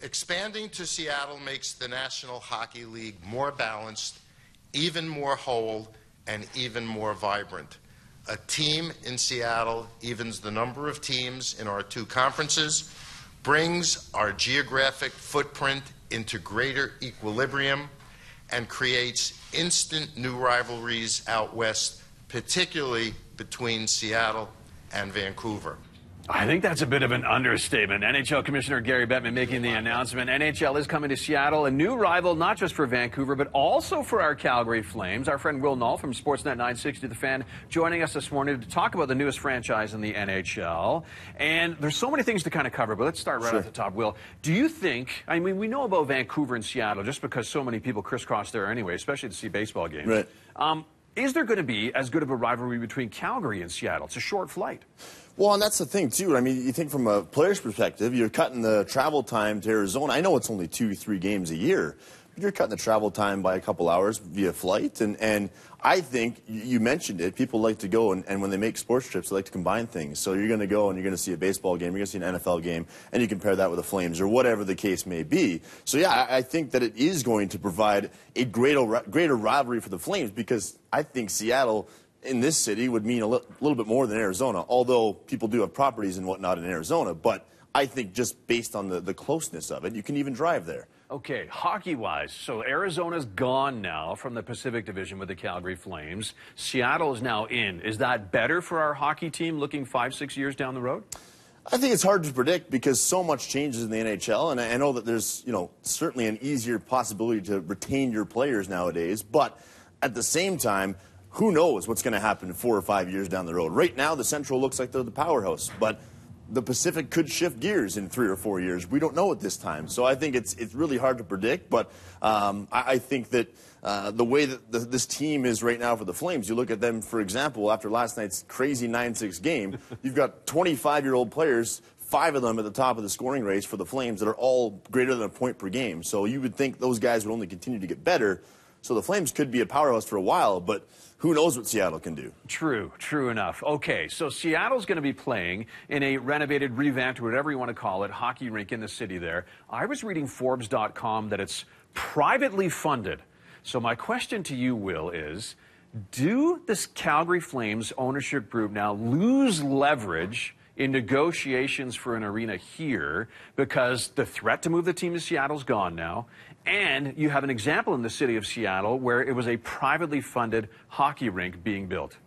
Expanding to Seattle makes the National Hockey League more balanced, even more whole, and even more vibrant. A team in Seattle evens the number of teams in our two conferences, brings our geographic footprint into greater equilibrium, and creates instant new rivalries out west, particularly between Seattle and Vancouver. I think that's a bit of an understatement. NHL Commissioner Gary Bettman making the announcement. NHL is coming to Seattle, a new rival not just for Vancouver, but also for our Calgary Flames. Our friend Will Null from Sportsnet 960 The Fan joining us this morning to talk about the newest franchise in the NHL. And there's so many things to kind of cover, but let's start right off the top. Will, do you think, I mean, we know about Vancouver and Seattle just because so many people crisscross there anyway, especially to see baseball games. Right. Is there going to be as good of a rivalry between Calgary and Seattle? It's a short flight. Well, and that's the thing, too. I mean, you think from a player's perspective, you're cutting the travel time to Arizona. I know it's only 2-3 games a year, but you're cutting the travel time by a couple hours via flight. And I think, you mentioned it, people like to go, and when they make sports trips, they like to combine things. So you're going to go and you're going to see a baseball game, you're going to see an NFL game, and you compare that with the Flames or whatever the case may be. So, yeah, I think that it is going to provide a greater rivalry for the Flames because I think Seattle in this city would mean a little bit more than Arizona, although people do have properties and whatnot in Arizona. But I think just based on the closeness of it, you can even drive there. Okay, hockey-wise, so Arizona's gone now from the Pacific Division with the Calgary Flames. Seattle is now in. Is that better for our hockey team looking 5-6 years down the road? I think it's hard to predict because so much changes in the NHL, and I know that there's, certainly an easier possibility to retain your players nowadays, but at the same time, who knows what's going to happen 4 or 5 years down the road. Right now, the Central looks like they're the powerhouse, but the Pacific could shift gears in 3 or 4 years. We don't know at this time. So I think it's really hard to predict, but I think that the way that this team is right now for the Flames, you look at them, for example, after last night's crazy 9-6 game, you've got 25-year-old players, 5 of them at the top of the scoring race for the Flames that are all greater than a point per game. So you would think those guys would only continue to get better. So the Flames could be a powerhouse for a while, but who knows what Seattle can do. True enough. Okay, so Seattle's going to be playing in a renovated, revamped, whatever you want to call it, hockey rink in the city there. I was reading Forbes.com that it's privately funded. So my question to you, Will, is do this Calgary Flames ownership group now lose leverage in negotiations for an arena here because the threat to move the team to Seattle's gone now, and you have an example in the city of Seattle where it was a privately funded hockey rink being built?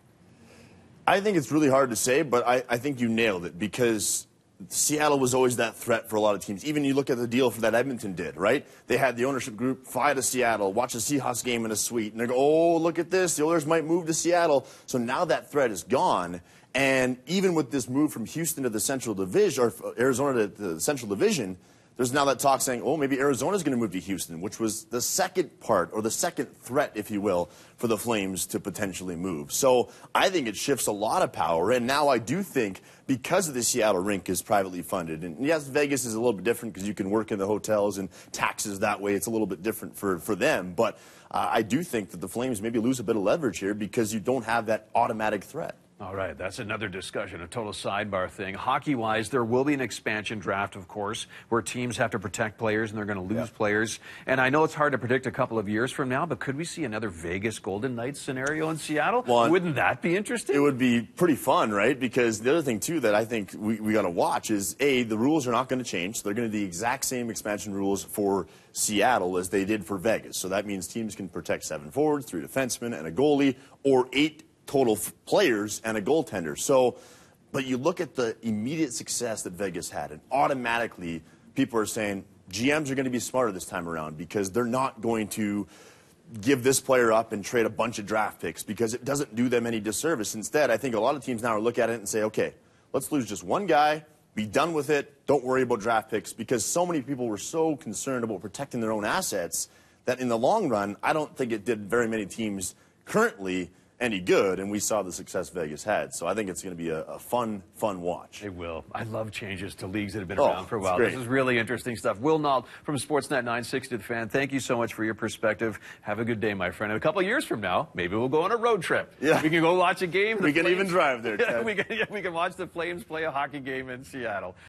I think it's really hard to say, but I think you nailed it because Seattle was always that threat for a lot of teams. Even you look at the deal that Edmonton did, right? They had the ownership group fly to Seattle, watch a Seahawks game in a suite, and they go, oh, look at this, the Oilers might move to Seattle. So now that threat is gone. And even with this move from Houston to the Central Division, or Arizona to the Central Division, there's now that talk saying, oh, maybe Arizona's going to move to Houston, which was the second part, or the second threat, if you will, for the Flames to potentially move. So I think it shifts a lot of power. And now I do think, because of the Seattle rink is privately funded, and yes, Vegas is a little bit different because you can work in the hotels and taxes that way. It's a little bit different for them. But I do think that the Flames maybe lose a bit of leverage here because you don't have that automatic threat. All right, that's another discussion, a total sidebar thing. Hockey-wise, there will be an expansion draft, of course, where teams have to protect players and they're going to lose players. And I know it's hard to predict a couple of years from now, but could we see another Vegas Golden Knights scenario in Seattle? Well, wouldn't that be interesting? It would be pretty fun, right? Because the other thing, too, that I think we got to watch is, A, the rules are not going to change. So they're going to do the exact same expansion rules for Seattle as they did for Vegas. So that means teams can protect 7 forwards, 3 defensemen, and a goalie, or 8 total players and a goaltender. So, but you look at the immediate success that Vegas had, and automatically people are saying GMs are going to be smarter this time around because they're not going to give this player up and trade a bunch of draft picks because it doesn't do them any disservice. Instead, I think a lot of teams now are look at it and say, okay, let's lose just one guy, be done with it, don't worry about draft picks, because so many people were so concerned about protecting their own assets that in the long run, I don't think it did very many teams currently any good, and we saw the success Vegas had. So I think it's going to be a fun watch. It will. I love changes to leagues that have been around for a while. Great. This is really interesting stuff. Will Null from Sportsnet 960 The Fan, thank you so much for your perspective. Have a good day, my friend. And a couple of years from now, maybe we'll go on a road trip. Yeah. We can go watch a game. We can even drive there, Ted. we can watch the Flames play a hockey game in Seattle.